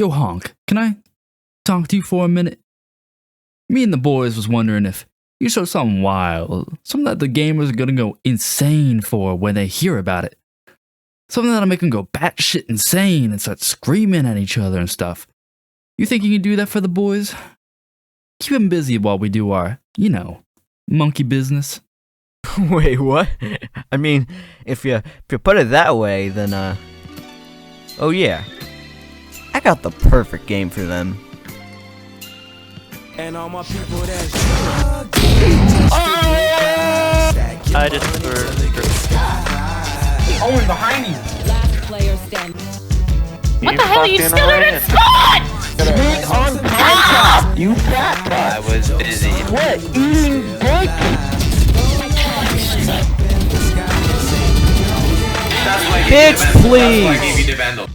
Yo, Honk, can I talk to you for a minute? Me and the boys was wondering if you show something wild, something that the gamers are gonna go insane for when they hear about it. Something that'll make them go batshit insane and start screaming at each other and stuff. You think you can do that for the boys? Keep them busy while we do our, monkey business. Wait, what? I mean, if you put it that way, then oh yeah, I got the perfect game for them. And all my people that's I just Owen behind you. Last player standing. What the hell? You still didn't Speak on contact. You fat. I was busy. What? Eating dick? Bitch, please!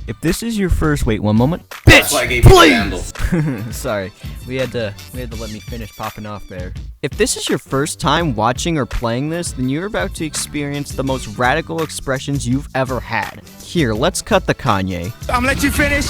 If this is your first, wait one moment. Bitch, please! Sorry, we had to let me finish popping off there. If this is your first time watching or playing this, then you're about to experience the most radical expressions you've ever had. Here, let's cut the Kanye. I'm gonna let you finish.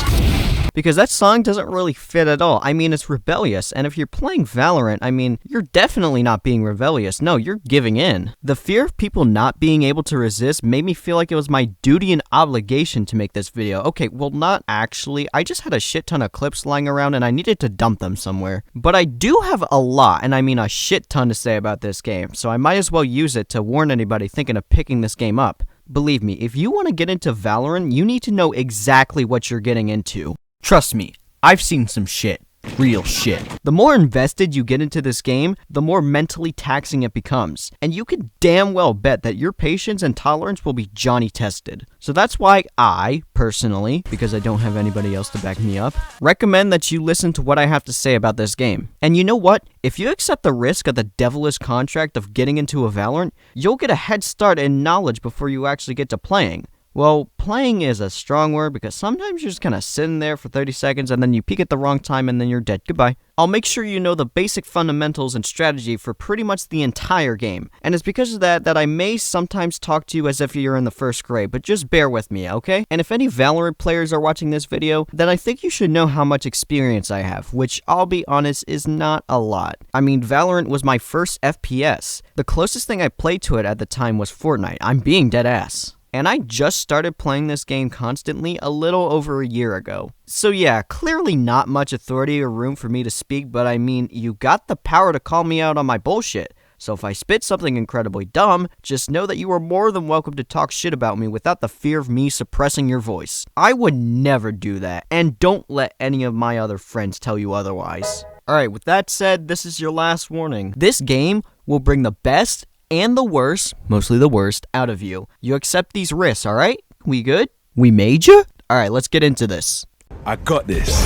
Because that song doesn't really fit at all. I mean, it's rebellious, and if you're playing Valorant, I mean, you're definitely not being rebellious. No, you're giving in. The fear of people not being able to resist made me feel like it was my duty and obligation to make this video. Okay, well, not actually. I just had a shit ton of clips lying around, and I needed to dump them somewhere. But I do have a lot, and I mean a shit ton to say about this game, so I might as well use it to warn anybody thinking of picking this game up. Believe me, if you want to get into Valorant, you need to know exactly what you're getting into. Trust me, I've seen some shit. Real shit. The more invested you get into this game, the more mentally taxing it becomes. And you can damn well bet that your patience and tolerance will be Johnny tested. So that's why I, personally, because I don't have anybody else to back me up, recommend that you listen to what I have to say about this game. And you know what? If you accept the risk of the devilish contract of getting into a Valorant, you'll get a head start in knowledge before you actually get to playing. Well, playing is a strong word because sometimes you're just kind of sitting there for 30 seconds and then you peek at the wrong time and then you're dead. Goodbye. I'll make sure you know the basic fundamentals and strategy for pretty much the entire game. And it's because of that I may sometimes talk to you as if you're in the first grade, but just bear with me, okay? And if any Valorant players are watching this video, then I think you should know how much experience I have, which I'll be honest is not a lot. I mean, Valorant was my first FPS. The closest thing I played to it at the time was Fortnite. I'm being dead ass. And I just started playing this game constantly a little over a year ago. So yeah, clearly not much authority or room for me to speak, but I mean, you got the power to call me out on my bullshit. So if I spit something incredibly dumb, just know that you are more than welcome to talk shit about me without the fear of me suppressing your voice. I would never do that, and don't let any of my other friends tell you otherwise. Alright, with that said, this is your last warning. This game will bring the best and the worst, mostly the worst, out of you. You accept these risks, alright? We good? We made you? Alright, let's get into this. I got this.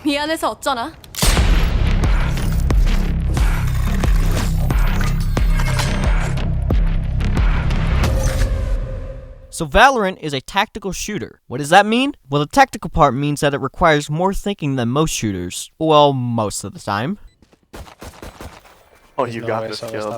미안해서 어쩌나? So Valorant is a tactical shooter. What does that mean? Well, the tactical part means that it requires more thinking than most shooters. Well, most of the time. Oh, you got this kill.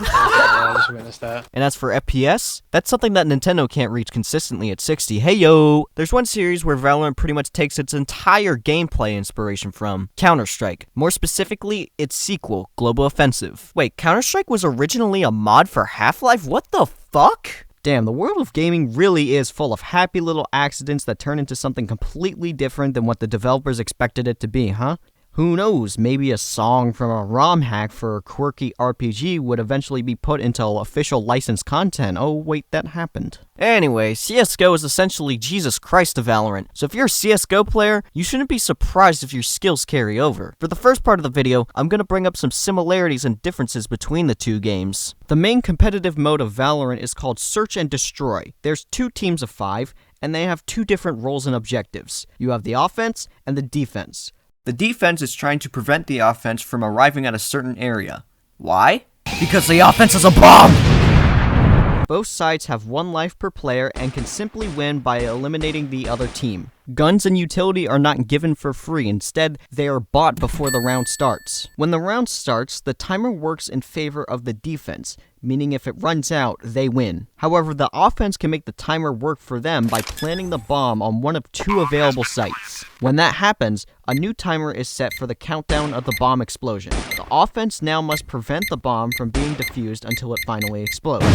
I just witnessed that. And as for FPS, that's something that Nintendo can't reach consistently at 60. Hey yo! There's one series where Valorant pretty much takes its entire gameplay inspiration from Counter-Strike. More specifically, its sequel, Global Offensive. Wait, Counter-Strike was originally a mod for Half-Life? What the fuck? Damn, the world of gaming really is full of happy little accidents that turn into something completely different than what the developers expected it to be, huh? Who knows, maybe a song from a ROM hack for a quirky RPG would eventually be put into official licensed content. Oh wait, that happened. Anyway, CSGO is essentially Jesus Christ of Valorant, so if you're a CSGO player, you shouldn't be surprised if your skills carry over. For the first part of the video, I'm gonna bring up some similarities and differences between the two games. The main competitive mode of Valorant is called Search and Destroy. There's 2 teams of 5, and they have 2 different roles and objectives. You have the offense and the defense. The defense is trying to prevent the offense from arriving at a certain area. Why? Because the offense is a bomb! Both sides have 1 life per player and can simply win by eliminating the other team. Guns and utility are not given for free. Instead, they are bought before the round starts. When the round starts, the timer works in favor of the defense, meaning if it runs out, they win. However, the offense can make the timer work for them by planting the bomb on one of 2 available sites. When that happens, a new timer is set for the countdown of the bomb explosion. The offense now must prevent the bomb from being defused until it finally explodes.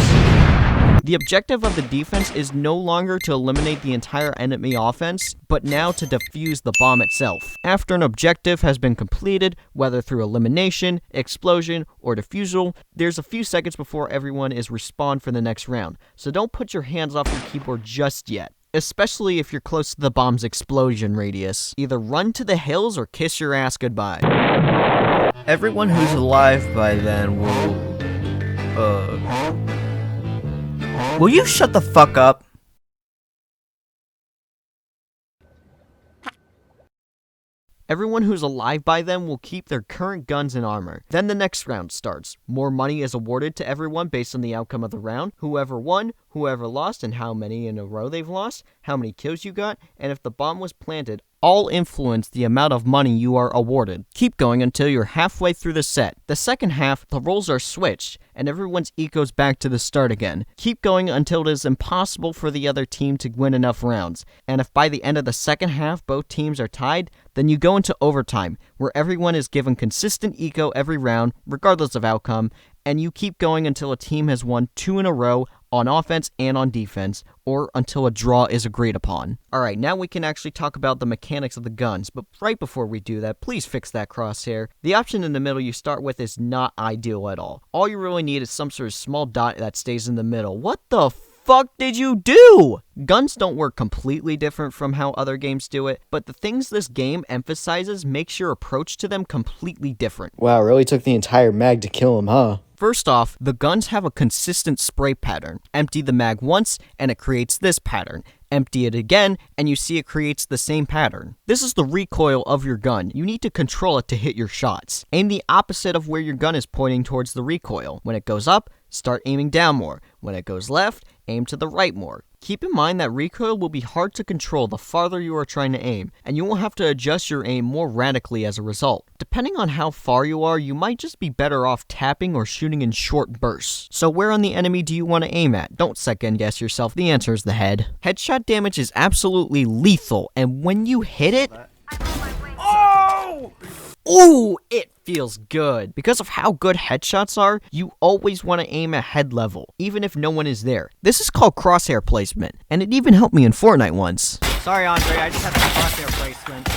The objective of the defense is no longer to eliminate the entire enemy offense, but now to defuse the bomb itself. After an objective has been completed, whether through elimination, explosion, or defusal, there's a few seconds before everyone is respawned for the next round, so don't put your hands off your keyboard just yet. Especially if you're close to the bomb's explosion radius. Either run to the hills or kiss your ass goodbye. Everyone who's alive by then will you shut the fuck up? Everyone who's alive by then will keep their current guns and armor. Then the next round starts. More money is awarded to everyone based on the outcome of the round. Whoever won, whoever lost, and how many in a row they've lost, how many kills you got, and if the bomb was planted, all influence the amount of money you are awarded. Keep going until you're halfway through the set. The second half, the roles are switched, and everyone's eco's back to the start again. Keep going until it is impossible for the other team to win enough rounds. And if by the end of the second half both teams are tied, then you go into overtime, where everyone is given consistent eco every round, regardless of outcome, and you keep going until a team has won 2 in a row on offense and on defense, or until a draw is agreed upon. Alright, now we can actually talk about the mechanics of the guns, but right before we do that, please fix that crosshair. The option in the middle you start with is not ideal at all. All you really need is some sort of small dot that stays in the middle. What the fuck did you do? Guns don't work completely different from how other games do it, but the things this game emphasizes makes your approach to them completely different. Wow, it really took the entire mag to kill him, huh? First off, the guns have a consistent spray pattern. Empty the mag once, and it creates this pattern. Empty it again, and you see it creates the same pattern. This is the recoil of your gun. You need to control it to hit your shots. Aim the opposite of where your gun is pointing towards the recoil. When it goes up, start aiming down more. When it goes left, aim to the right more. Keep in mind that recoil will be hard to control the farther you are trying to aim, and you will have to adjust your aim more radically as a result. Depending on how far you are, you might just be better off tapping or shooting in short bursts. So where on the enemy do you want to aim at? Don't second guess yourself, the answer is the head. Headshot damage is absolutely lethal, and when you hit it... Ooh, it feels good. Because of how good headshots are, you always want to aim at head level, even if no one is there. This is called crosshair placement, and it even helped me in Fortnite once. Sorry, Andre, I just had the crosshair placement.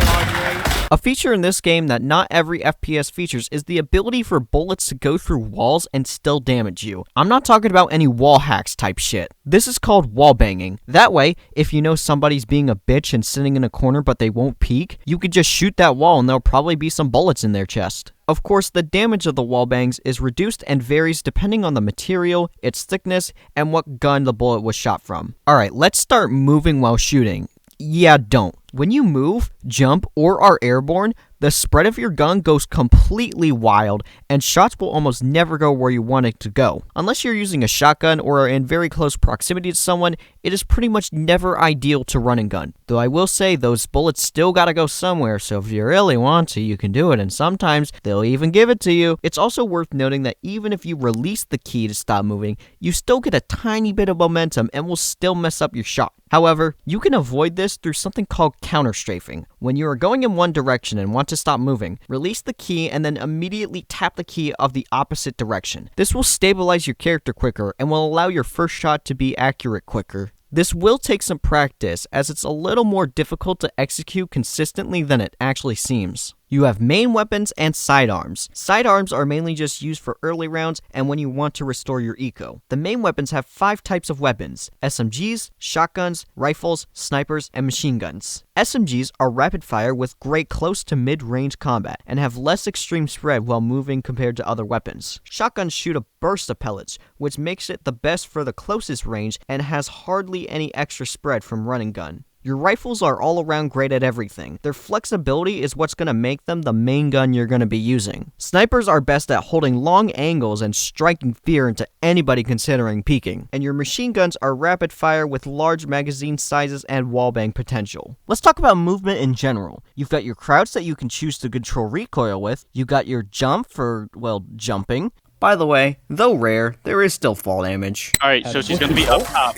Andre. A feature in this game that not every FPS features is the ability for bullets to go through walls and still damage you. I'm not talking about any wall hacks type shit. This is called wall banging. That way, if you know somebody's being a bitch and sitting in a corner but they won't peek, you could just shoot that wall and there'll probably be some bullets in their chest. Of course, the damage of the wall bangs is reduced and varies depending on the material, its thickness, and what gun the bullet was shot from. Alright, let's start moving while shooting. Yeah, don't. When you move, jump, or are airborne, the spread of your gun goes completely wild, and shots will almost never go where you want it to go. Unless you're using a shotgun or are in very close proximity to someone, it is pretty much never ideal to run and gun. Though I will say, those bullets still gotta go somewhere, so if you really want to, you can do it, and sometimes they'll even give it to you. It's also worth noting that even if you release the key to stop moving, you still get a tiny bit of momentum and will still mess up your shot. However, you can avoid this through something called counter-strafing. When you are going in one direction and want to stop moving, release the key and then immediately tap the key of the opposite direction. This will stabilize your character quicker and will allow your first shot to be accurate quicker. This will take some practice, as it's a little more difficult to execute consistently than it actually seems. You have main weapons and sidearms. Sidearms are mainly just used for early rounds and when you want to restore your eco. The main weapons have 5 types of weapons: SMGs, shotguns, rifles, snipers, and machine guns. SMGs are rapid fire with great close to mid-range combat and have less extreme spread while moving compared to other weapons. Shotguns shoot a burst of pellets, which makes it the best for the closest range and has hardly any extra spread from running gun. Your rifles are all around great at everything. Their flexibility is what's going to make them the main gun you're going to be using. Snipers are best at holding long angles and striking fear into anybody considering peeking. And your machine guns are rapid fire with large magazine sizes and wallbang potential. Let's talk about movement in general. You've got your crouch that you can choose to control recoil with. You got your jump for, well, jumping. By the way, though rare, there is still fall damage. Alright, so she's gonna be up top.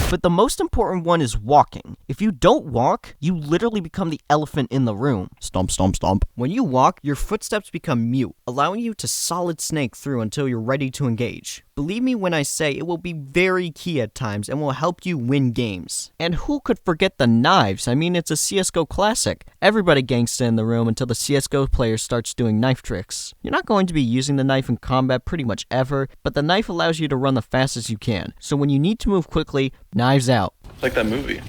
But the most important one is walking. If you don't walk, you literally become the elephant in the room. Stomp, stomp, stomp. When you walk, your footsteps become mute, allowing you to solid snake through until you're ready to engage. Believe me when I say it will be very key at times and will help you win games. And who could forget the knives? I mean, it's a CSGO classic. Everybody gangsta in the room until the CSGO player starts doing knife tricks. You're not going to be using the knife in combat pretty much ever, but the knife allows you to run the fastest you can. So when you need to move quickly, knives out. It's like that movie.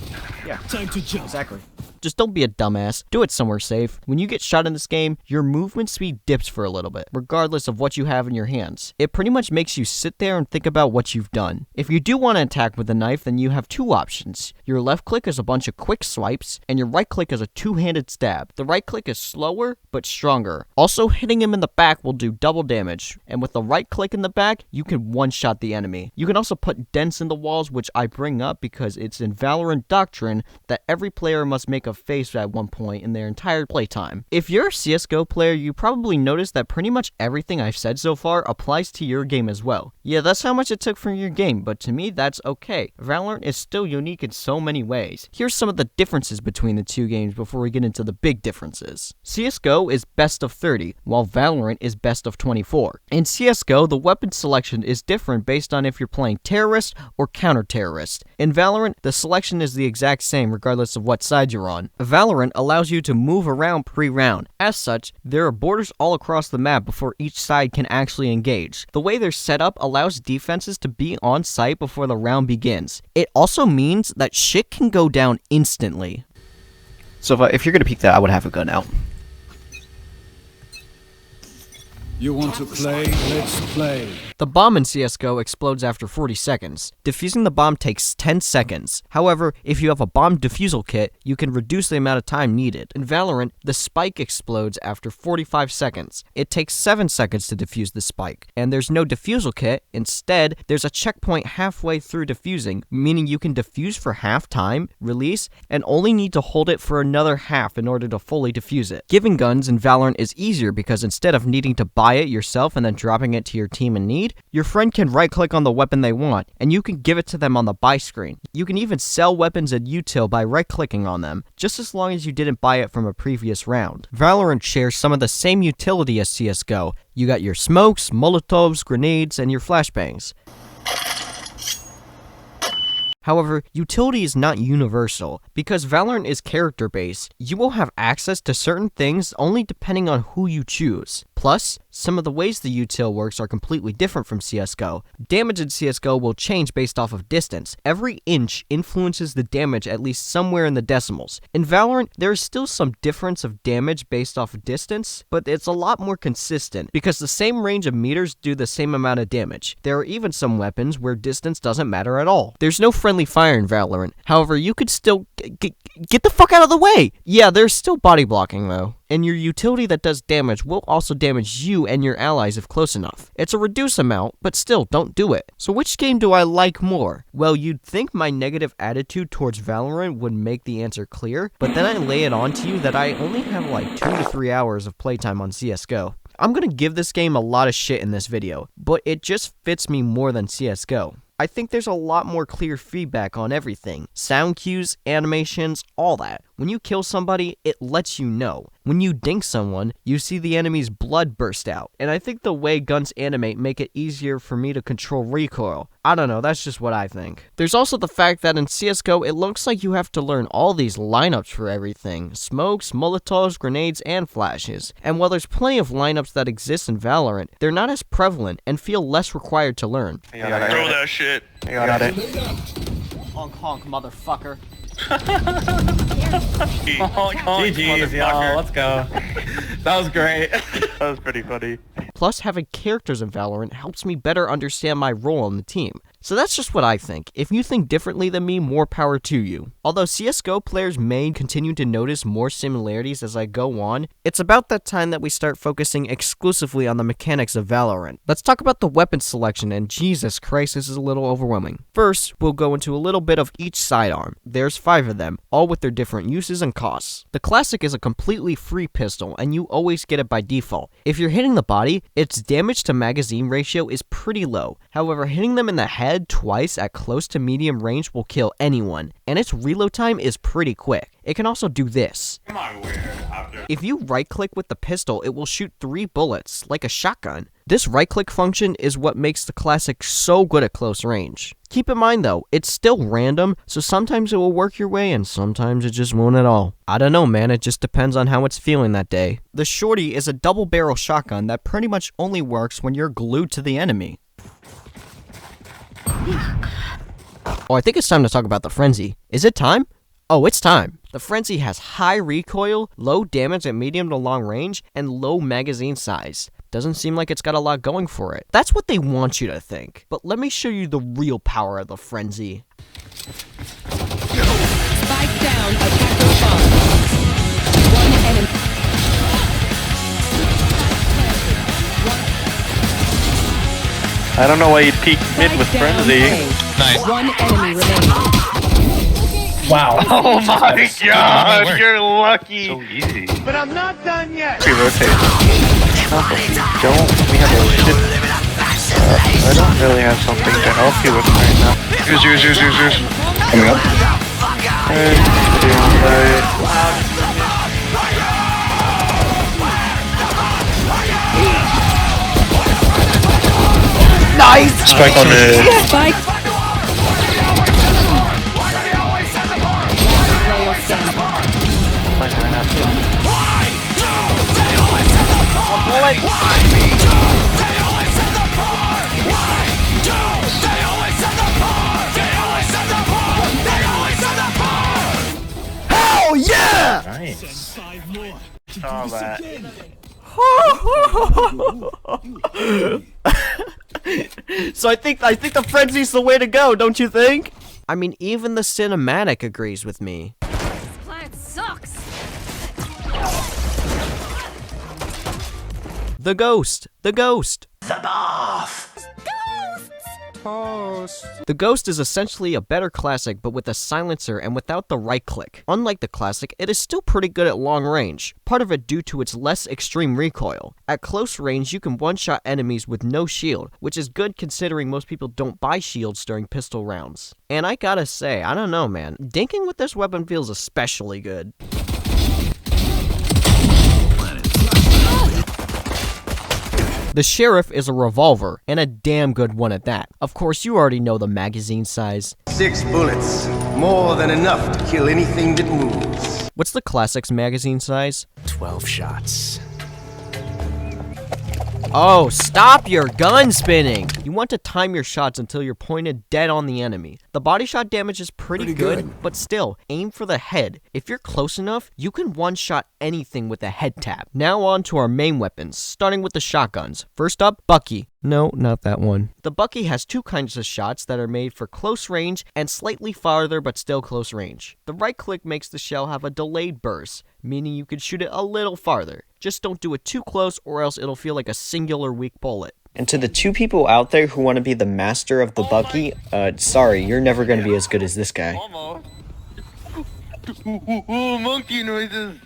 Yeah. Time to jump. Exactly. Just don't be a dumbass. Do it somewhere safe. When you get shot in this game, your movement speed dips for a little bit, regardless of what you have in your hands. It pretty much makes you sit there and think about what you've done. If you do want to attack with a knife, then you have two options. Your left click is a bunch of quick swipes, and your right click is a two-handed stab. The right click is slower, but stronger. Also, hitting him in the back will do double damage, and with the right click in the back, you can one-shot the enemy. You can also put dents in the walls, which I bring up because it's in Valorant doctrine that every player must make a face at one point in their entire playtime. If you're a CSGO player, you probably noticed that pretty much everything I've said so far applies to your game as well. Yeah, that's how much it took from your game, but to me, that's okay. Valorant is still unique in so many ways. Here's some of the differences between the two games before we get into the big differences. CSGO is best of 30, while Valorant is best of 24. In CSGO, the weapon selection is different based on if you're playing terrorist or counter-terrorist. In Valorant, the selection is the exact same regardless of what side you're on. Valorant allows you to move around pre-round. As such, there are borders all across the map before each side can actually engage. The way they're set up allows defenses to be on site before the round begins. It also means that shit can go down instantly. So if you're gonna peek that, I would have a gun out. You want to play? Let's play. The bomb in CSGO explodes after 40 seconds. Defusing the bomb takes 10 seconds. However, if you have a bomb defusal kit, you can reduce the amount of time needed. In Valorant, the spike explodes after 45 seconds. It takes 7 seconds to defuse the spike, and there's no defusal kit. Instead, there's a checkpoint halfway through defusing, meaning you can defuse for half time, release, and only need to hold it for another half in order to fully defuse it. Giving guns in Valorant is easier because instead of needing to buy it yourself and then dropping it to your team in need, your friend can right-click on the weapon they want, and you can give it to them on the buy screen. You can even sell weapons at util by right-clicking on them, just as long as you didn't buy it from a previous round. Valorant shares some of the same utility as CSGO. You got your smokes, molotovs, grenades, and your flashbangs. However, utility is not universal. Because Valorant is character-based, you will have access to certain things only depending on who you choose. Plus, some of the ways the util works are completely different from CSGO. Damage in CSGO will change based off of distance. Every inch influences the damage at least somewhere in the decimals. In Valorant, there is still some difference of damage based off of distance, but it's a lot more consistent because the same range of meters do the same amount of damage. There are even some weapons where distance doesn't matter at all. There's no friendly fire in Valorant. However, you could still get the fuck out of the way! Yeah, there's still body blocking though. And your utility that does damage will also damage you and your allies if close enough. It's a reduced amount, but still, don't do it. So which game do I like more? Well, you'd think my negative attitude towards Valorant would make the answer clear, but then I lay it on to you that I only have like 2 to 3 hours of playtime on CSGO. I'm gonna give this game a lot of shit in this video, but it just fits me more than CSGO. I think there's a lot more clear feedback on everything. Sound cues, animations, all that. When you kill somebody, it lets you know. When you dink someone, you see the enemy's blood burst out. And I think the way guns animate make it easier for me to control recoil. I don't know, that's just what I think. There's also the fact that in CSGO, it looks like you have to learn all these lineups for everything. Smokes, molotovs, grenades, and flashes. And while there's plenty of lineups that exist in Valorant, they're not as prevalent and feel less required to learn. Throw that shit. I got it. Honk honk, motherfucker. GG's, y'all. Let's go. That was great. That was pretty funny. Plus, having characters in Valorant helps me better understand my role on the team. So that's just what I think. If you think differently than me, more power to you. Although CSGO players may continue to notice more similarities as I go on, it's about that time that we start focusing exclusively on the mechanics of Valorant. Let's talk about the weapon selection, and Jesus Christ, this is a little overwhelming. First, we'll go into a little bit of each sidearm. There's 5 of them, all with their different uses and costs. The Classic is a completely free pistol, and you always get it by default. If you're hitting the body, its damage to magazine ratio is pretty low. However, hitting them in the head twice at close to medium range will kill anyone, and its reload time is pretty quick. It can also do this. If you right-click with the pistol, it will shoot 3 bullets, like a shotgun. This right-click function is what makes the Classic so good at close range. Keep in mind though, it's still random, so sometimes it will work your way and sometimes it just won't at all. I don't know, man, it just depends on how it's feeling that day. The Shorty is a double-barrel shotgun that pretty much only works when you're glued to the enemy. Oh, I think it's time to talk about the Frenzy. Is it time? Oh, it's time. The Frenzy has high recoil, low damage at medium to long range, and low magazine size. Doesn't seem like it's got a lot going for it. That's what they want you to think. But let me show you the real power of the Frenzy. Spike down, attacker spawn. One enemy. I don't know why you'd peek mid with Spike down, Frenzy. A. Nice. One enemy remaining. Wow. Oh my god, you're lucky. So easy. But I'm not done yet. We rotate. We have a shit. I don't really have something to help you with right now. Use. Coming up. Nice! Spike on the... Spike. Player standing. Hell yeah! Nice. Saw that. So I think the Frenzy's the way to go, don't you think? I mean, even the cinematic agrees with me. Client sucks. The Ghost. The Ghost is essentially a better Classic, but with a silencer and without the right click. Unlike the Classic, it is still pretty good at long range, part of it due to its less extreme recoil. At close range, you can one-shot enemies with no shield, which is good considering most people don't buy shields during pistol rounds. And I gotta say, I don't know, man, dinking with this weapon feels especially good. The Sheriff is a revolver, and a damn good one at that. Of course, you already know the magazine size. 6 bullets, more than enough to kill anything that moves. What's the Classic's magazine size? 12 shots. Oh, stop your gun spinning! You want to time your shots until you're pointed dead on the enemy. The body shot damage is pretty good, but still, aim for the head. If you're close enough, you can one-shot anything with a head tap. Now on to our main weapons, starting with the shotguns. First up, Bucky. No, not that one. The Bucky has 2 kinds of shots that are made for close range and slightly farther but still close range. The right click makes the shell have a delayed burst, meaning you can shoot it a little farther. Just don't do it too close or else it'll feel like a singular weak bullet. And to the 2 people out there who want to be the master of the Bucky, sorry, you're never going to be as good as this guy. Monkey noises.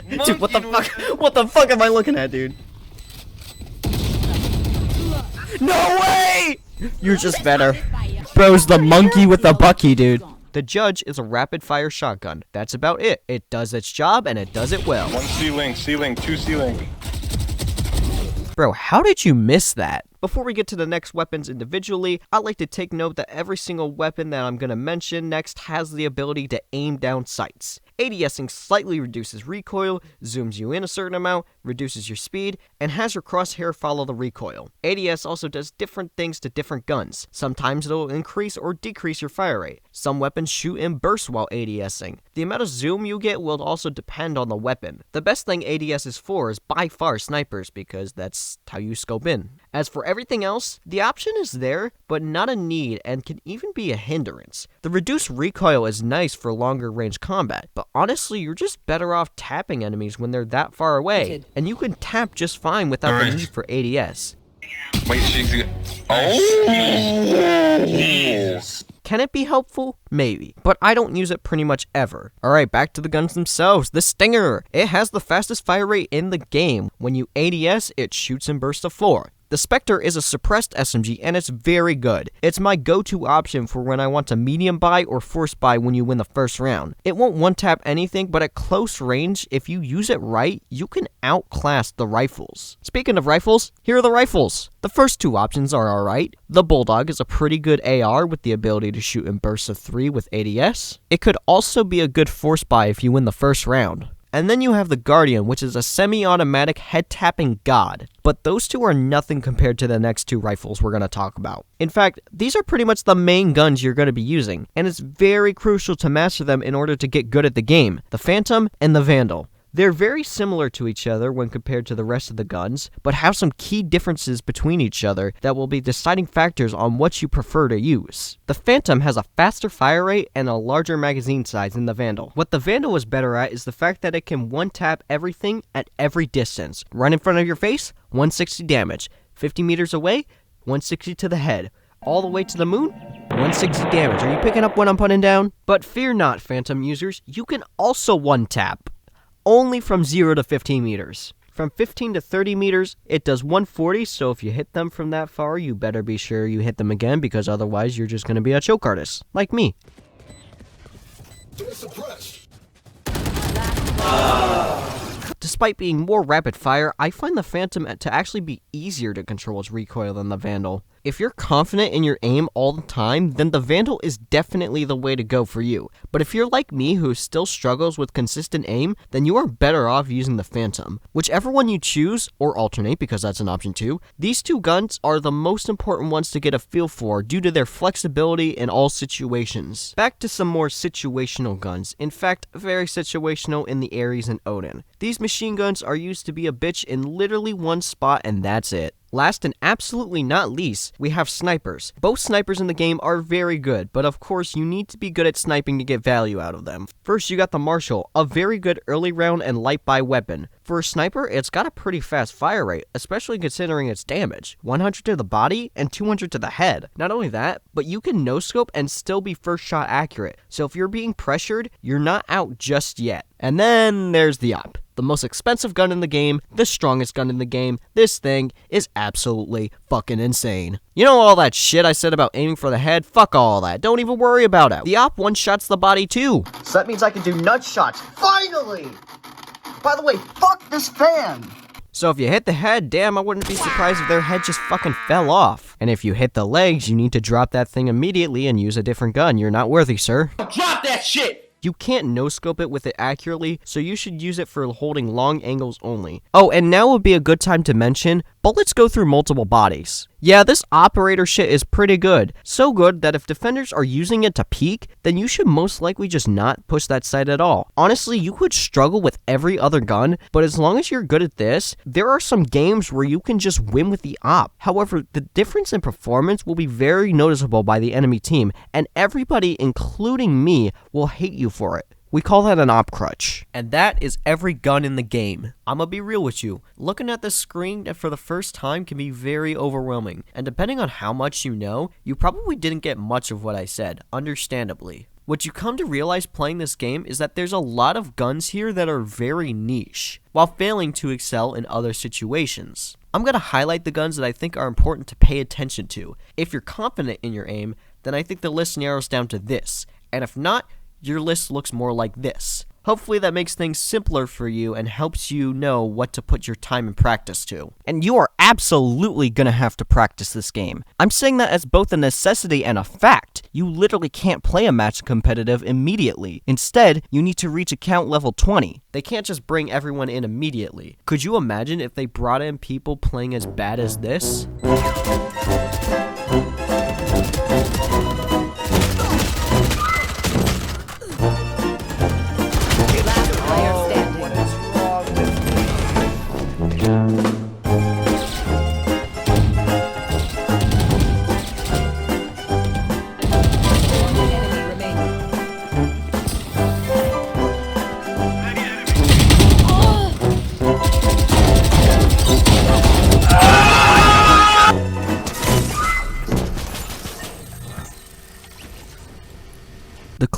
Dude, what the fuck? What the fuck am I looking at, dude? No way! You're just better. Bro's the monkey with the Bucky, dude. The Judge is a rapid-fire shotgun. That's about it. It does its job, and it does it well. 1 C-Link, 2 C-Link. Bro, how did you miss that? Before we get to the next weapons individually, I'd like to take note that every single weapon that I'm going to mention next has the ability to aim down sights. ADSing slightly reduces recoil, zooms you in a certain amount, reduces your speed, and has your crosshair follow the recoil. ADS also does different things to different guns. Sometimes it'll increase or decrease your fire rate. Some weapons shoot in bursts while ADSing. The amount of zoom you get will also depend on the weapon. The best thing ADS is for is by far snipers, because that's how you scope in. As for everything else, the option is there, but not a need and can even be a hindrance. The reduced recoil is nice for longer range combat, but honestly, you're just better off tapping enemies when they're that far away, and you can tap just fine without the need for ADS. Wait, she's... Oh! Can it be helpful? Maybe, but I don't use it pretty much ever. Alright, back to the guns themselves. The Stinger! It has the fastest fire rate in the game. When you ADS, it shoots in bursts of 4. The Spectre is a suppressed SMG and it's very good. It's my go-to option for when I want to medium buy or force buy when you win the first round. It won't one-tap anything, but at close range, if you use it right, you can outclass the rifles. Speaking of rifles, here are the rifles. The first two options are alright. The Bulldog is a pretty good AR with the ability to shoot in bursts of 3 with ADS. It could also be a good force buy if you win the first round. And then you have the Guardian, which is a semi-automatic head-tapping god. But those two are nothing compared to the next two rifles we're going to talk about. In fact, these are pretty much the main guns you're going to be using, and it's very crucial to master them in order to get good at the game. The Phantom and the Vandal. They're very similar to each other when compared to the rest of the guns, but have some key differences between each other that will be deciding factors on what you prefer to use. The Phantom has a faster fire rate and a larger magazine size than the Vandal. What the Vandal is better at is the fact that it can one-tap everything at every distance. Right in front of your face, 160 damage. 50 meters away, 160 to the head. All the way to the moon, 160 damage. Are you picking up what I'm putting down? But fear not, Phantom users, you can also one-tap. Only from 0 to 15 meters. From 15 to 30 meters, it does 140, so if you hit them from that far, you better be sure you hit them again, because otherwise you're just going to be a choke artist, like me. Despite being more rapid fire, I find the Phantom to actually be easier to control its recoil than the Vandal. If you're confident in your aim all the time, then the Vandal is definitely the way to go for you. But if you're like me who still struggles with consistent aim, then you are better off using the Phantom. Whichever one you choose, or alternate because that's an option too, these two guns are the most important ones to get a feel for due to their flexibility in all situations. Back to some more situational guns. In fact, very situational in the Ares and Odin. These machine guns are used to be a bitch in literally one spot and that's it. Last and absolutely not least, we have snipers. Both snipers in the game are very good, but of course you need to be good at sniping to get value out of them. First, you got the Marshall, a very good early round and light buy weapon. For a sniper, it's got a pretty fast fire rate, especially considering its damage. 100 to the body and 200 to the head. Not only that, but you can no-scope and still be first shot accurate, so if you're being pressured, you're not out just yet. And then there's the Op. The most expensive gun in the game, the strongest gun in the game. This thing is absolutely fucking insane. You know all that shit I said about aiming for the head? Fuck all that. Don't even worry about it. The Op one-shots the body too. So that means I can do nut shots. Finally! By the way, fuck this fan! So if you hit the head, damn, I wouldn't be surprised if their head just fucking fell off. And if you hit the legs, you need to drop that thing immediately and use a different gun. You're not worthy, sir. Drop that shit! You can't no-scope it with it accurately, so you should use it for holding long angles only. Oh, and now would be a good time to mention, bullets go through multiple bodies. Yeah, this operator shit is pretty good. So good that if defenders are using it to peek, then you should most likely just not push that sight at all. Honestly, you could struggle with every other gun, but as long as you're good at this, there are some games where you can just win with the Op. However, the difference in performance will be very noticeable by the enemy team, and everybody, including me, will hate you for it. We call that an Op crutch. And that is every gun in the game. I'ma be real with you. Looking at the screen for the first time can be very overwhelming. And depending on how much you know, you probably didn't get much of what I said, understandably. What you come to realize playing this game is that there's a lot of guns here that are very niche, while failing to excel in other situations. I'm gonna highlight the guns that I think are important to pay attention to. If you're confident in your aim, then I think the list narrows down to this. And if not, your list looks more like this. Hopefully that makes things simpler for you and helps you know what to put your time and practice to. And you are absolutely gonna have to practice this game. I'm saying that as both a necessity and a fact. You literally can't play a match competitive immediately. Instead, you need to reach account level 20. They can't just bring everyone in immediately. Could you imagine if they brought in people playing as bad as this?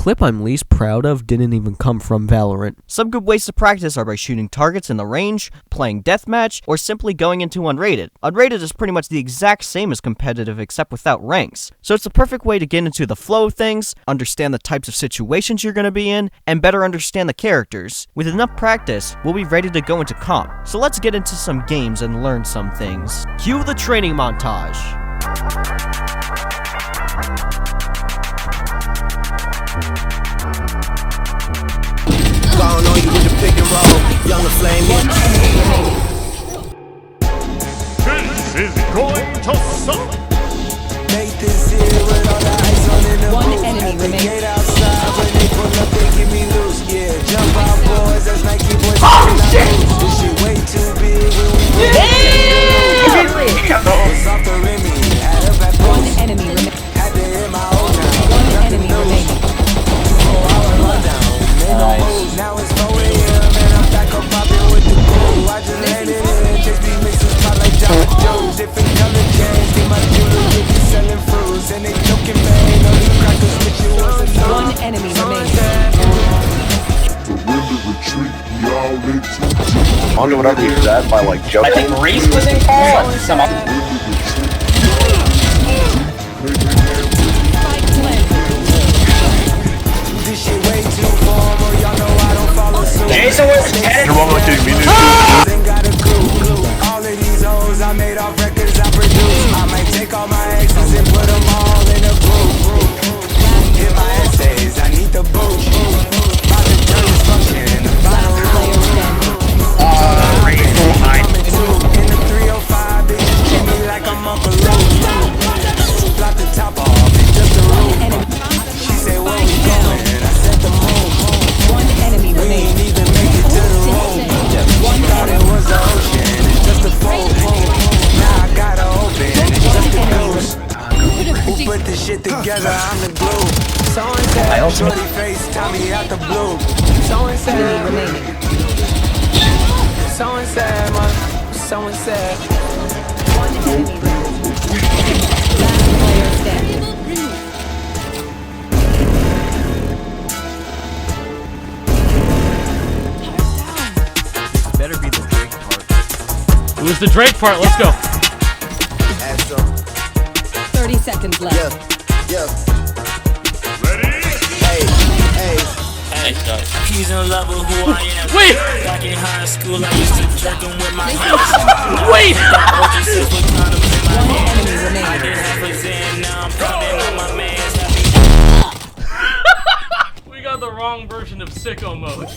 clip I'm least proud of didn't even come from Valorant. Some good ways to practice are by shooting targets in the range, playing deathmatch, or simply going into unrated. Unrated is pretty much the exact same as competitive except without ranks. So it's the perfect way to get into the flow of things, understand the types of situations you're going to be in, and better understand the characters. With enough practice, we'll be ready to go into comp. So let's get into some games and learn some things. Cue the training montage. Gone on you with the pick and roll, younger flame. This is going to suck. Make this here with all the ice on in the One booth. enemy At the remaining. gate outside, when they pull up, they give me loose. Yeah, jump out, boys. That's Nike boys. Oh shit! This shit way too big. When we it's off the rim. Had a back One post. enemy remaining. Had to hit my own now. One enemy remaining. 4-hour rundown. Made no moves. Now it's 4 a.m. and I'm back up popping with the crew. I just landed in. Chase these mixes pop like Jamba Joe's. Different color chains. Get my jewelry. Be selling fruits. And they joking, man. All these crackers with you was a no. One enemy remaining. On to whatever you said by like joking. I think Reese was in call and some other. Spike planted. This shit way too formal. Y'all know I don't follow suit. Jason was headed. You're welcome to me. Ain't got a clue. All of these hoes I made off records I produce. I might take all my exes and put them all in a group. Hit my essays, I need the boot. About to turn this function in the bottom Player standing. in the 305, they just treat me like I'm Uncle Luke. Drop the top off, it's just a roof. She said, where we going? I said the moon. One enemy We remaining. ain't even make it to the room. Thought it was the ocean, it's just a fold. Now I gotta open, it's just a news. Who put this shit together? I'm the glue. Someone said, shorty face, Tommy out the blue. Someone said, Remaining. someone said, man, someone said. One enemy remaining. Last player standing. Better be the Drake part. It was the Drake part. Let's go. 30 seconds left. He's in love with who I am. Wait. Back in high school, I used to jerk him with my hands. Wait. One enemy remaining. I didn't have a Zen, now I'm pounding on my man's happy. We got the wrong version of sicko mode.